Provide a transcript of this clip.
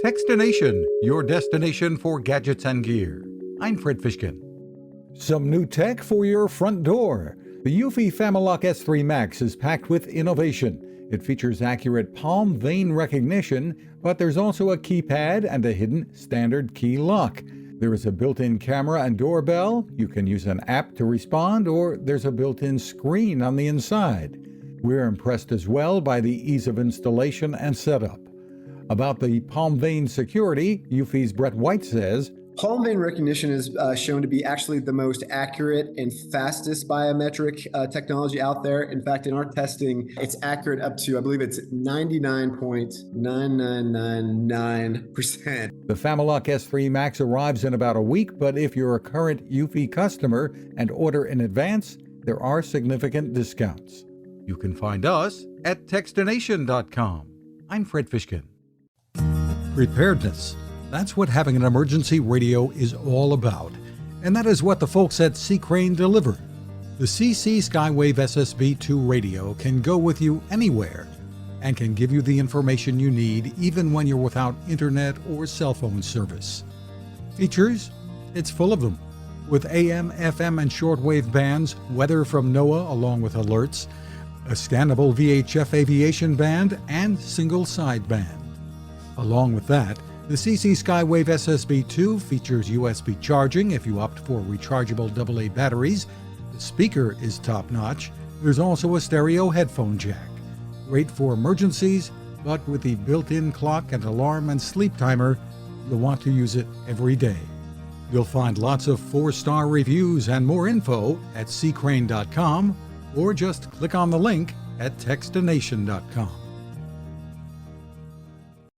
Fishkin-Techstination, your destination for gadgets and gear. I'm Fred Fishkin. Some new tech for your front door. The Eufy FamiLock S3 Max is packed with innovation. It features accurate palm vein recognition, but there's also a keypad and a hidden standard key lock. There is a built-in camera and doorbell. You can use an app to respond, or there's a built-in screen on the inside. We're impressed as well by the ease of installation and setup. About the palm vein security, Eufy's Brett White says, Palm vein recognition is shown to be actually the most accurate and fastest biometric technology out there. In fact, in our testing, it's accurate up to, I believe it's 99.9999%. The FamiLock S3 Max arrives in about a week, but if you're a current Eufy customer and order in advance, there are significant discounts. You can find us at Techstination.com. I'm Fred Fishkin. Preparedness. That's what having an emergency radio is all about. And that is what the folks at C-Crane deliver. The CC Skywave SSB2 radio can go with you anywhere and can give you the information you need even when you're without internet or cell phone service. Features? It's full of them. With AM, FM, and shortwave bands, weather from NOAA along with alerts, a scannable VHF aviation band, and single sideband. Along with that, the CC Skywave SSB2 features USB charging if you opt for rechargeable AA batteries. The speaker is top-notch. There's also a stereo headphone jack. Great for emergencies, but with the built-in clock and alarm and sleep timer, you'll want to use it every day. You'll find lots of 4-star reviews and more info at ccrane.com, or just click on the link at Techstination.com.